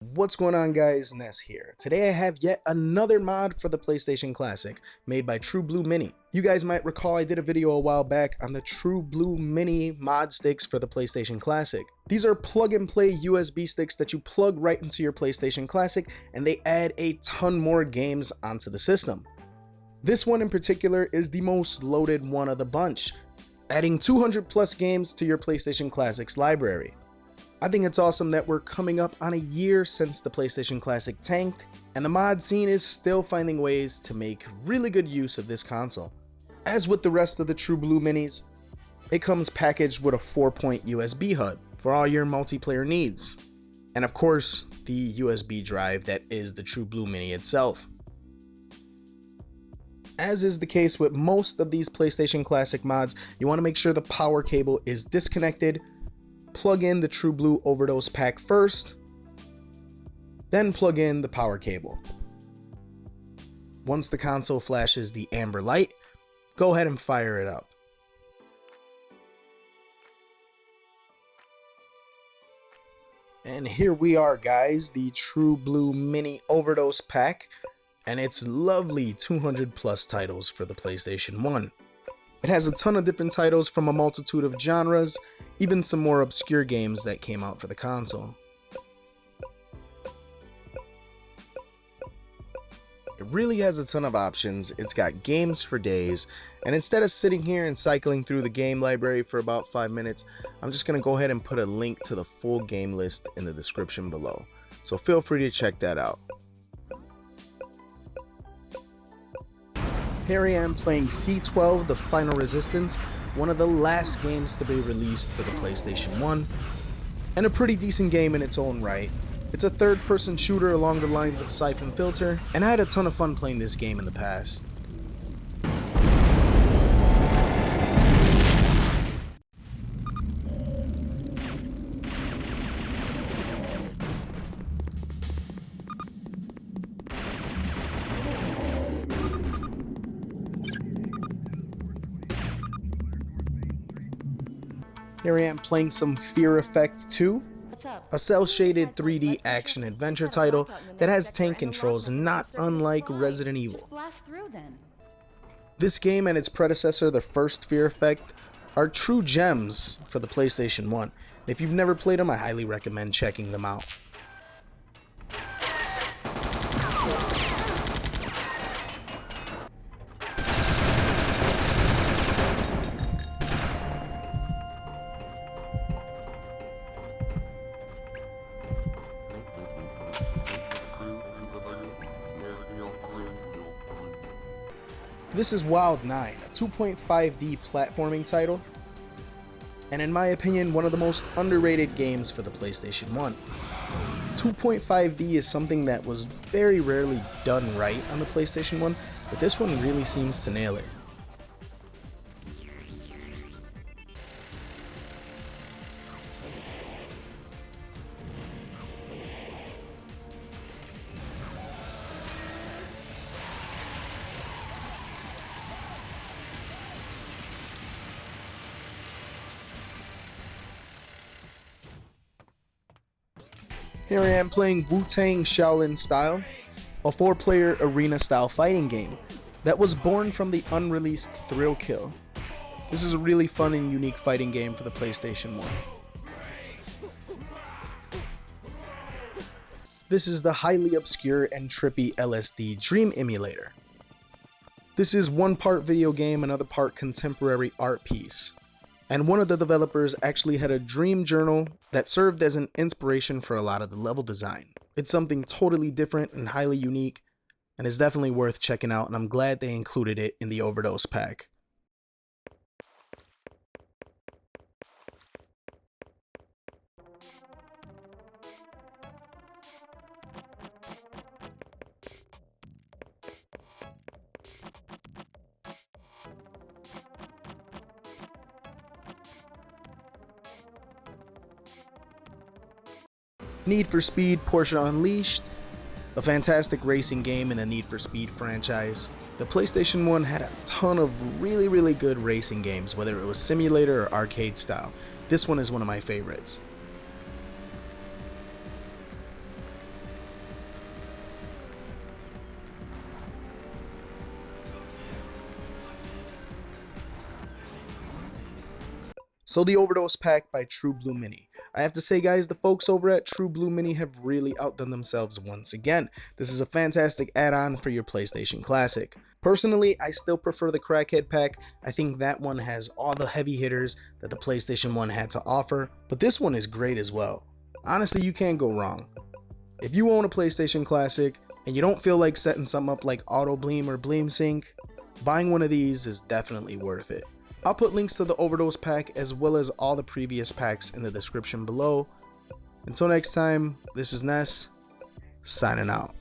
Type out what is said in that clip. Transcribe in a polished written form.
What's going on, guys? Ness here. Today I have yet another mod for the PlayStation Classic made by True Blue Mini. You guys might recall I did a video a while back on the True Blue Mini mod sticks for the PlayStation Classic. These are plug and play USB sticks that you plug right into your PlayStation Classic, and they add a ton more games onto the system. This one in particular is the most loaded one of the bunch, adding 200 plus games to your PlayStation Classic's library. I think it's awesome that we're coming up on a year since the PlayStation Classic tanked, and the mod scene is still finding ways to make really good use of this console. As with the rest of the True Blue Minis, it comes packaged with a 4-point USB hub for all your multiplayer needs, and of course, the USB drive that is the True Blue Mini itself. As is the case with most of these PlayStation Classic mods, you want to make sure the power cable is disconnected. Plug in the True Blue Overdose pack first, then plug in the power cable. Once the console flashes the amber light, go ahead and fire it up. And here we are, guys, the True Blue Mini Overdose pack and its lovely 200 plus titles for the PlayStation 1. It has a ton of different titles from a multitude of genres, even some more obscure games that came out for the console. It really has a ton of options, it's got games for days, and instead of sitting here and cycling through the game library for about 5 minutes, I'm just going to go ahead and put a link to the full game list in the description below, so feel free to check that out. Here I am playing C12, The Final Resistance, one of the last games to be released for the PlayStation 1, and a pretty decent game in its own right. It's a third-person shooter along the lines of Siphon Filter, and I had a ton of fun playing this game in the past. Here I am playing some Fear Effect 2, a cel-shaded 3D action-adventure title that has tank controls not unlike Resident Evil. This game and its predecessor, the first Fear Effect, are true gems for the PlayStation 1. If you've never played them, I highly recommend checking them out. This is Wild 9, a 2.5D platforming title, and in my opinion, one of the most underrated games for the PlayStation 1. 2.5D is something that was very rarely done right on the PlayStation 1, but this one really seems to nail it. Here I am playing Wu-Tang Shaolin Style, a 4-player arena-style fighting game that was born from the unreleased Thrill Kill. This is a really fun and unique fighting game for the PlayStation 1. This is the highly obscure and trippy LSD Dream Emulator. This is one part video game, another part contemporary art piece. And one of the developers actually had a dream journal that served as an inspiration for a lot of the level design. It's something totally different and highly unique, and is definitely worth checking out, and I'm glad they included it in the Overdose pack. Need for Speed Porsche Unleashed, a fantastic racing game in the Need for Speed franchise. The PlayStation 1 had a ton of really good racing games, whether it was simulator or arcade style. This one is one of my favorites. So the Overdose pack by True Blue Mini. I have to say guys, the folks over at True Blue Mini have really outdone themselves once again. This is a fantastic add-on for your PlayStation Classic. Personally, I still prefer the Crackhead pack. I think that one has all the heavy hitters that the PlayStation 1 had to offer, but this one is great as well. Honestly, you can't go wrong. If you own a PlayStation Classic and you don't feel like setting something up like Auto Bleem or Bleem Sync, buying one of these is definitely worth it. I'll put links to the Overdose pack as well as all the previous packs in the description below. Until next time, this is Ness, signing out.